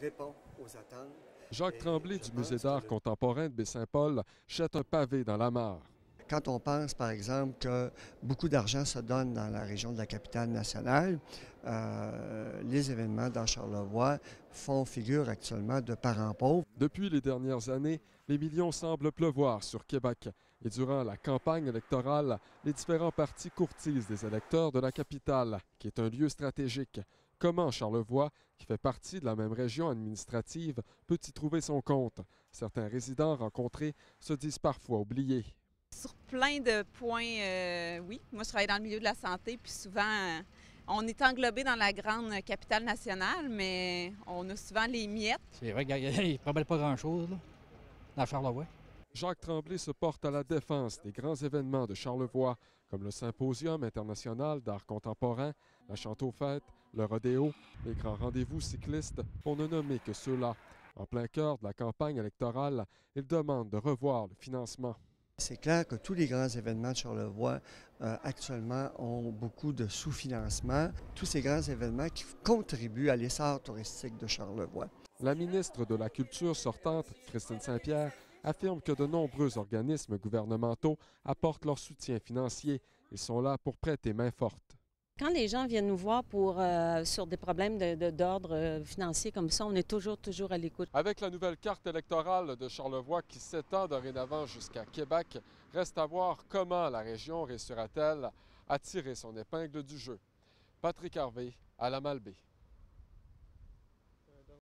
répond aux attentes. Jacques Tremblay Je du Musée pense d'art que contemporain de Baie-Saint-Paul jette un pavé dans la mare. quand on pense, par exemple, que beaucoup d'argent se donne dans la région de la capitale nationale, les événements dans Charlevoix font figure actuellement de parents pauvres. Depuis les dernières années, les millions semblent pleuvoir sur Québec. Et durant la campagne électorale, les différents partis courtisent des électeurs de la capitale, qui est un lieu stratégique. Comment Charlevoix, qui fait partie de la même région administrative, peut y trouver son compte? Certains résidents rencontrés se disent parfois oubliés. Sur plein de points, oui. Moi, je travaille dans le milieu de la santé, puis souvent, on est englobé dans la grande capitale nationale, mais on a souvent les miettes. C'est vrai qu'il ne promène pas grand-chose, là, dans Charlevoix. Jacques Tremblay se porte à la défense des grands événements de Charlevoix, comme le Symposium international d'art contemporain, la Chante-aux-Fêtes, le rodéo, les grands rendez-vous cyclistes, pour ne nommer que ceux-là. En plein cœur de la campagne électorale, il demande de revoir le financement. C'est clair que tous les grands événements de Charlevoix actuellement ont beaucoup de sous-financement. Tous ces grands événements qui contribuent à l'essor touristique de Charlevoix. La ministre de la Culture sortante, Christine Saint-Pierre, affirme que de nombreux organismes gouvernementaux apportent leur soutien financier. Ils sont là pour prêter main forte. Quand les gens viennent nous voir sur des problèmes d'ordre financier comme ça, on est toujours à l'écoute. Avec la nouvelle carte électorale de Charlevoix qui s'étend dorénavant jusqu'à Québec, reste à voir comment la région réussira-t-elle à tirer son épingle du jeu. Patrick Harvey, à la Malbaie.